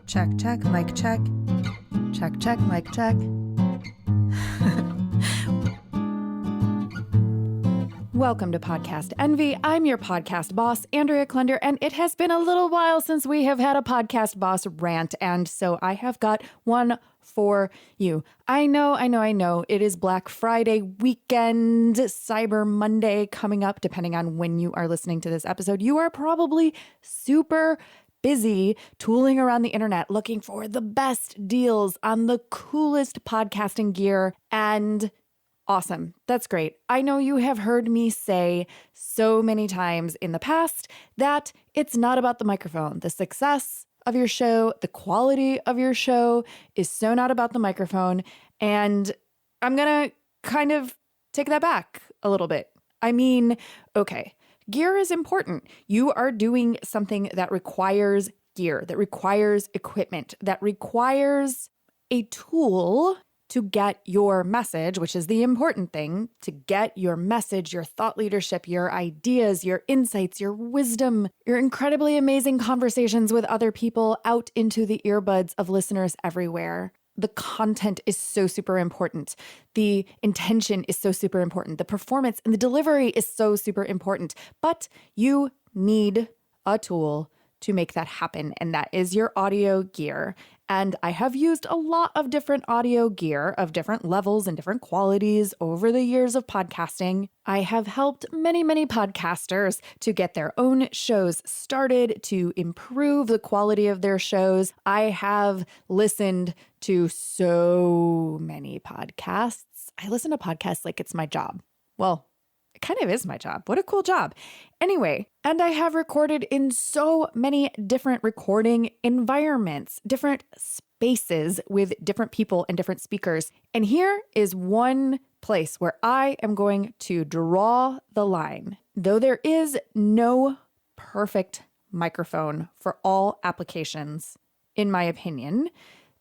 Check, check, mic check. Check, check, mic check. Welcome to Podcast Envy. I'm your podcast boss, Andrea Klender, and it has been a little while since we have had a podcast boss rant, and so I have got one for you. I know. It is Black Friday weekend, Cyber Monday coming up, depending on when you are listening to this episode. You are probably super busy tooling around the internet looking for the best deals on the coolest podcasting gear, and awesome. That's great. I know you have heard me say so many times in the past that it's not about the microphone. The success of your show, the quality of your show is so not about the microphone. And I'm going to kind of take that back a little bit. I mean, okay, gear is important. You are doing something that requires gear, that requires equipment, that requires a tool to get your message, which is the important thing, to get your message, your thought leadership, your ideas, your insights, your wisdom, your incredibly amazing conversations with other people out into the earbuds of listeners everywhere. The content is so super important. The intention is so super important. The performance and the delivery is so super important. But you need a tool to make that happen, and that is your audio gear. And I have used a lot of different audio gear of different levels and different qualities over the years of podcasting. I have helped many, many podcasters to get their own shows started, to improve the quality of their shows. I have listened to so many podcasts. I listen to podcasts like it's my job. Well, it kind of is my job. What a cool job. Anyway, and I have recorded in so many different recording environments, different spaces with different people and different speakers. And here is one place where I am going to draw the line. Though there is no perfect microphone for all applications, in my opinion,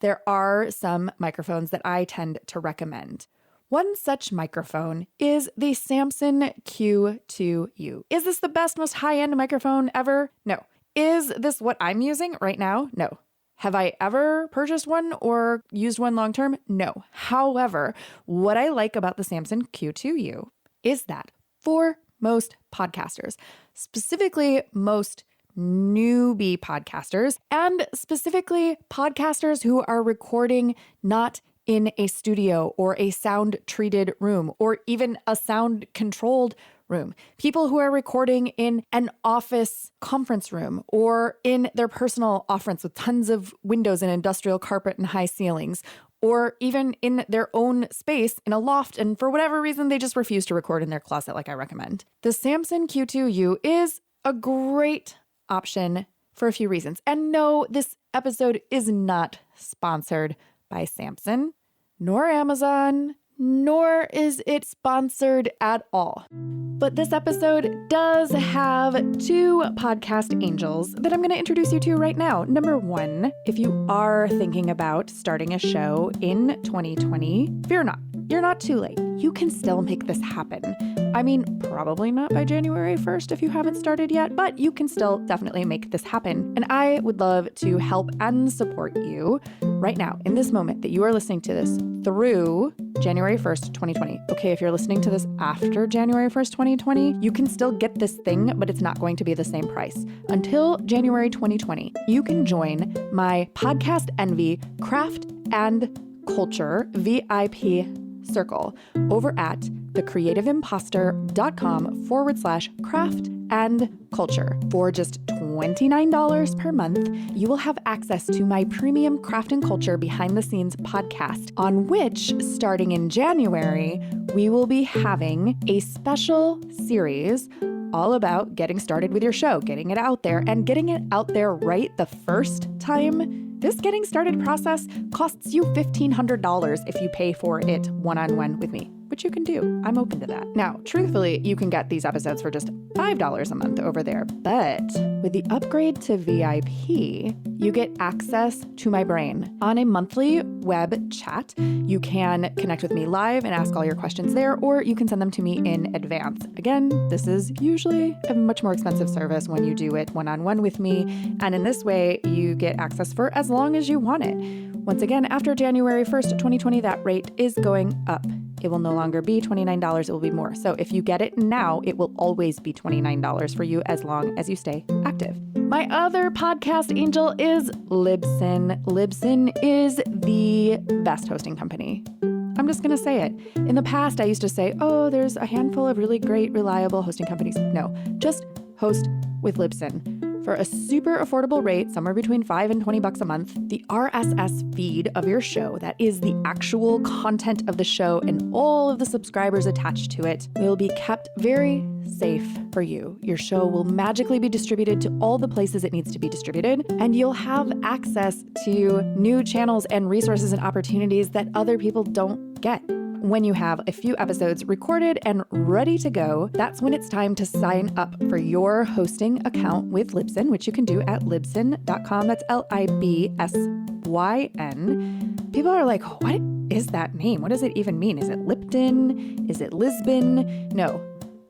there are some microphones that I tend to recommend. One such microphone is the Samson Q2U. Is this the best, most high-end microphone ever? No. Is this what I'm using right now? No. Have I ever purchased one or used one long-term? No. However, what I like about the Samson Q2U is that for most podcasters, specifically most newbie podcasters, and specifically podcasters who are recording not in a studio or a sound-treated room or even a sound-controlled room. People who are recording in an office conference room or in their personal office with tons of windows and industrial carpet and high ceilings, or even in their own space in a loft, and for whatever reason, they just refuse to record in their closet like I recommend. The Samson Q2U is a great option for a few reasons. And no, this episode is not sponsored by Samson, nor Amazon, nor is it sponsored at all. But this episode does have two podcast angels that I'm going to introduce you to right now. Number one, if you are thinking about starting a show in 2020, fear not. You're not too late. You can still make this happen. I mean, probably not by January 1st if you haven't started yet, but you can still definitely make this happen. And I would love to help and support you right now in this moment that you are listening to this through January 1st, 2020. Okay, if you're listening to this after January 1st, 2020, you can still get this thing, but it's not going to be the same price. Until January 2020, you can join my Podcast Envy Craft and Culture VIP circle over at thecreativeimposter.com/craft and culture. For just $29 per month, you will have access to my premium Craft and Culture behind the scenes podcast, on which, starting in January, we will be having a special series all about getting started with your show, getting it out there, and getting it out there right the first time. This getting started process costs you $1,500 if you pay for it one-on-one with me. which you can do. I'm open to that. Now, truthfully, you can get these episodes for just $5 a month over there. But with the upgrade to VIP, you get access to my brain on a monthly web chat. You can connect with me live and ask all your questions there, or you can send them to me in advance. Again, this is usually a much more expensive service when you do it one-on-one with me. And in this way, you get access for as long as you want it. Once again, after January 1st, 2020, that rate is going up. It will no longer be $29, it will be more. So if you get it now, it will always be $29 for you as long as you stay active. My other podcast angel is Libsyn. Libsyn is the best hosting company. I'm just going to say it. In the past, I used to say, oh, there's a handful of really great, reliable hosting companies. No, just host with Libsyn. For a super affordable rate, somewhere between $5 and $20 a month, the RSS feed of your show, that is the actual content of the show and all of the subscribers attached to it, will be kept very safe for you. Your show will magically be distributed to all the places it needs to be distributed, and you'll have access to new channels and resources and opportunities that other people don't get. When you have a few episodes recorded and ready to go, that's when it's time to sign up for your hosting account with Libsyn, which you can do at libsyn.com. That's Libsyn. People are like, what is that name? What does it even mean? Is it Lipton? Is it Lisbon? No.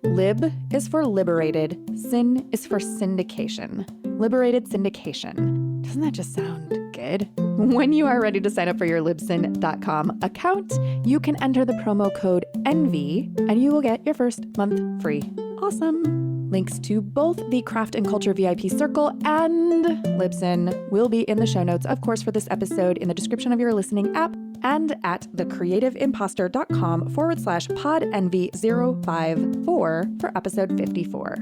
Lib is for liberated. Syn is for syndication. Liberated syndication. Doesn't that just sound good? When you are ready to sign up for your Libsyn.com account, you can enter the promo code ENVY and you will get your first month free. Awesome. Links to both the Craft and Culture VIP Circle and Libsyn will be in the show notes, of course, for this episode in the description of your listening app and at thecreativeimposter.com/podenvy054 for episode 54.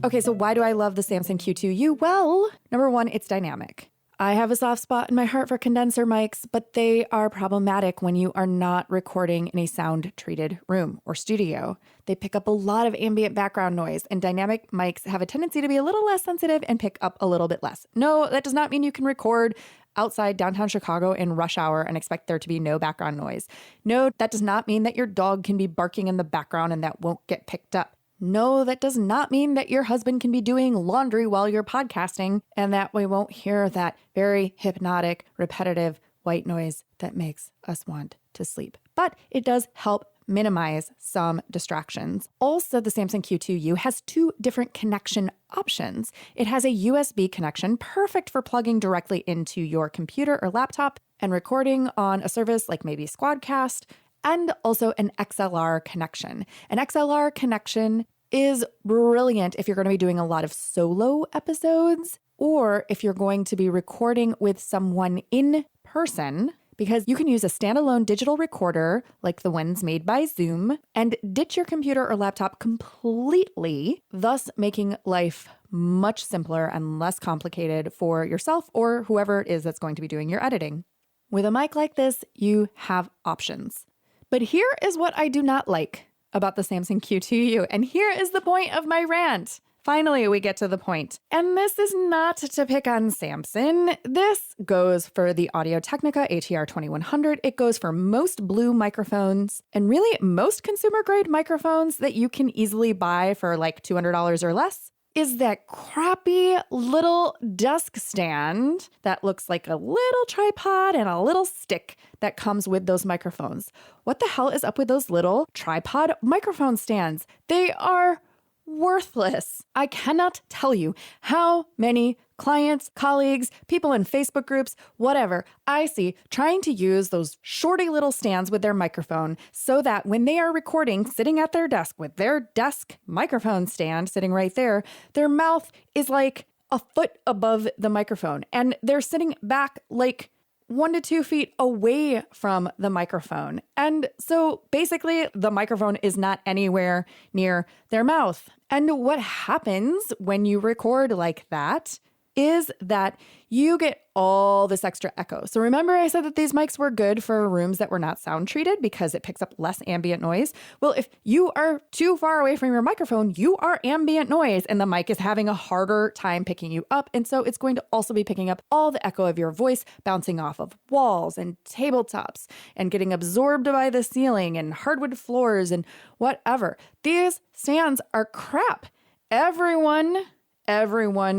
Okay, so why do I love the Samson Q2U? Well, number one, it's dynamic. I have a soft spot in my heart for condenser mics, but they are problematic when you are not recording in a sound-treated room or studio. They pick up a lot of ambient background noise, and dynamic mics have a tendency to be a little less sensitive and pick up a little bit less. No, that does not mean you can record outside downtown Chicago in rush hour and expect there to be no background noise. No, that does not mean that your dog can be barking in the background and that won't get picked up. No, that does not mean that your husband can be doing laundry while you're podcasting and that we won't hear that very hypnotic, repetitive white noise that makes us want to sleep. But it does help minimize some distractions. Also, the Samson Q2U has two different connection options. It has a USB connection, perfect for plugging directly into your computer or laptop and recording on a service like maybe Squadcast, and also an XLR connection. An XLR connection is brilliant if you're going to be doing a lot of solo episodes or if you're going to be recording with someone in person, because you can use a standalone digital recorder like the ones made by Zoom and ditch your computer or laptop completely, thus making life much simpler and less complicated for yourself or whoever it is that's going to be doing your editing. With a mic like this, you have options. But here is what I do not like about the Samson Q2U, and here is the point of my rant. Finally, we get to the point. And this is not to pick on Samson. This goes for the Audio-Technica ATR 2100. It goes for most Blue microphones, and really most consumer-grade microphones that you can easily buy for like $200 or less. Is that crappy little desk stand that looks like a little tripod and a little stick that comes with those microphones. What the hell is up with those little tripod microphone stands? They are worthless. I cannot tell you how many clients, colleagues, people in Facebook groups, whatever, I see trying to use those shorty little stands with their microphone so that when they are recording, sitting at their desk with their desk microphone stand sitting right there, their mouth is like a foot above the microphone and they're sitting back like 1 to 2 feet away from the microphone. And so basically the microphone is not anywhere near their mouth. And what happens when you record like that is that you get all this extra echo. So remember I said that these mics were good for rooms that were not sound treated because it picks up less ambient noise? Well, if you are too far away from your microphone, you are ambient noise and the mic is having a harder time picking you up. And so it's going to also be picking up all the echo of your voice bouncing off of walls and tabletops and getting absorbed by the ceiling and hardwood floors and whatever. These stands are crap. Everyone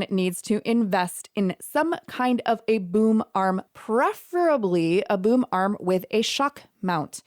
needs to invest in some kind of a boom arm, preferably a boom arm with a shock mount.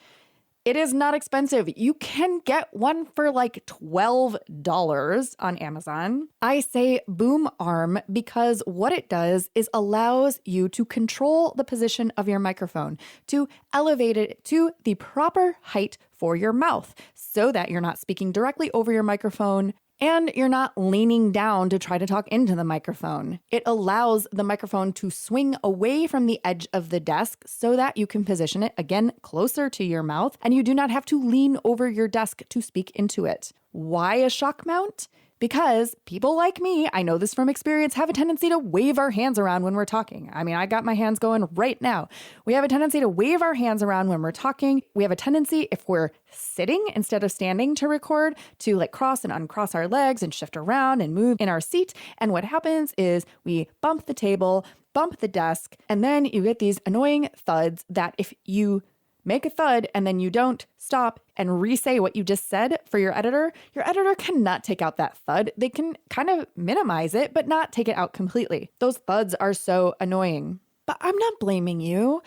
It is not expensive. You can get one for like $12 on Amazon. I say boom arm because what it does is allows you to control the position of your microphone, to elevate it to the proper height for your mouth so that you're not speaking directly over your microphone and you're not leaning down to try to talk into the microphone. It allows the microphone to swing away from the edge of the desk so that you can position it again closer to your mouth and you do not have to lean over your desk to speak into it. Why a shock mount? Because people like me, I know this from experience, have a tendency to wave our hands around when we're talking. I mean, I got my hands going right now. We have a tendency to wave our hands around when we're talking. We have a tendency, if we're sitting instead of standing to record, to like cross and uncross our legs and shift around and move in our seat. And what happens is we bump the table, bump the desk, and then you get these annoying thuds that if you make a thud and then you don't stop and re-say what you just said for your editor cannot take out that thud. They can kind of minimize it, but not take it out completely. Those thuds are so annoying. But I'm not blaming you.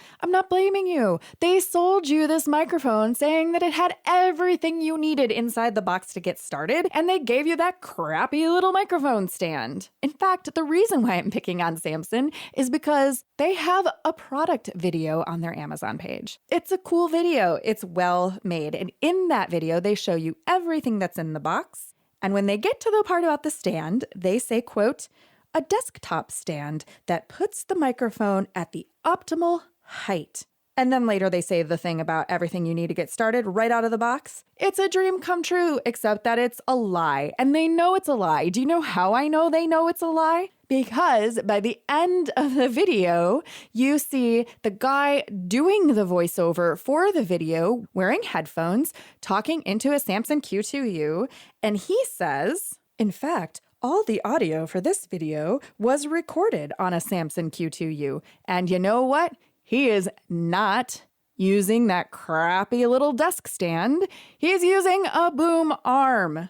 They sold you this microphone saying that it had everything you needed inside the box to get started, and they gave you that crappy little microphone stand. In fact, the reason why I'm picking on Samson is because they have a product video on their Amazon page. It's a cool video. It's well made. And in that video, they show you everything that's in the box. And when they get to the part about the stand, they say, quote, a desktop stand that puts the microphone at the optimal height. And then later they say the thing about everything you need to get started right out of the box. It's a dream come true, except that it's a lie. And they know it's a lie. Do you know how I know they know it's a lie? Because by the end of the video, you see the guy doing the voiceover for the video, wearing headphones, talking into a Samson Q2U. And he says, in fact, all the audio for this video was recorded on a Samson Q2U. And you know what? He is not using that crappy little desk stand. He's using a boom arm.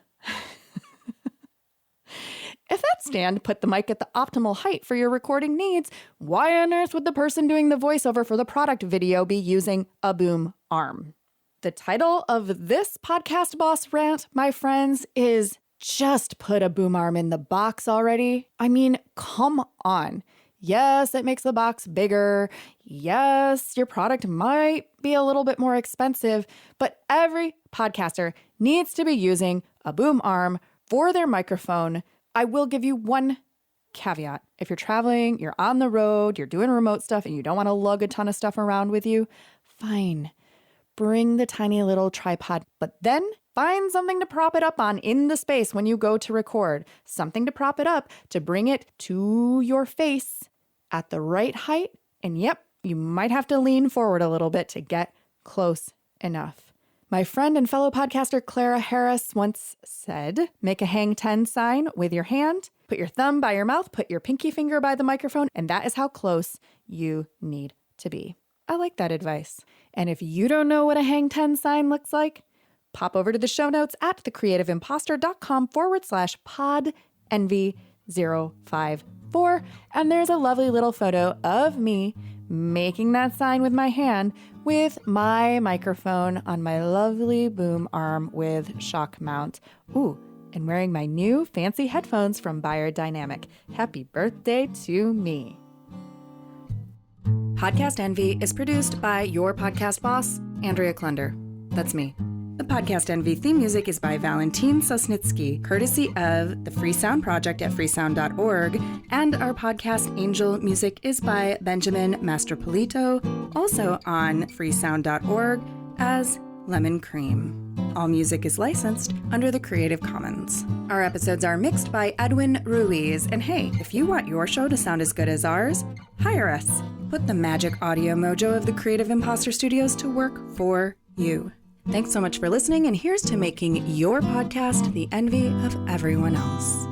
If that stand put the mic at the optimal height for your recording needs, why on earth would the person doing the voiceover for the product video be using a boom arm? The title of this podcast boss rant, my friends, is just put a boom arm in the box already. I mean, come on. Yes, it makes the box bigger. Yes, your product might be a little bit more expensive, but every podcaster needs to be using a boom arm for their microphone. I will give you one caveat. If you're traveling, you're on the road, you're doing remote stuff, and you don't want to lug a ton of stuff around with you, fine. Bring the tiny little tripod, but then find something to prop it up on in the space when you go to record. Something to prop it up to bring it to your face at the right height. And yep, you might have to lean forward a little bit to get close enough. My friend and fellow podcaster Clara Harris once said, make a hang 10 sign with your hand, put your thumb by your mouth, put your pinky finger by the microphone, and that is how close you need to be. I like that advice. And if you don't know what a hang 10 sign looks like, pop over to the show notes at thecreativeimposter.com/PodEnvy054. And there's a lovely little photo of me making that sign with my hand with my microphone on my lovely boom arm with shock mount. Ooh, and wearing my new fancy headphones from Beyerdynamic. Happy birthday to me. Podcast Envy is produced by your podcast boss, Andrea Klunder. That's me. The Podcast Envy theme music is by Valentin Sosnitsky, courtesy of the Free Sound Project at freesound.org, and our podcast Angel music is by Benjamin Mastropolito, also on freesound.org as lemon cream. All music is licensed under the Creative Commons. Our episodes are mixed by Edwin Ruiz. And hey, if you want your show to sound as good as ours, hire us. Put the magic audio mojo of the Creative Imposter Studios to work for you. Thanks so much for listening, and here's to making your podcast the envy of everyone else.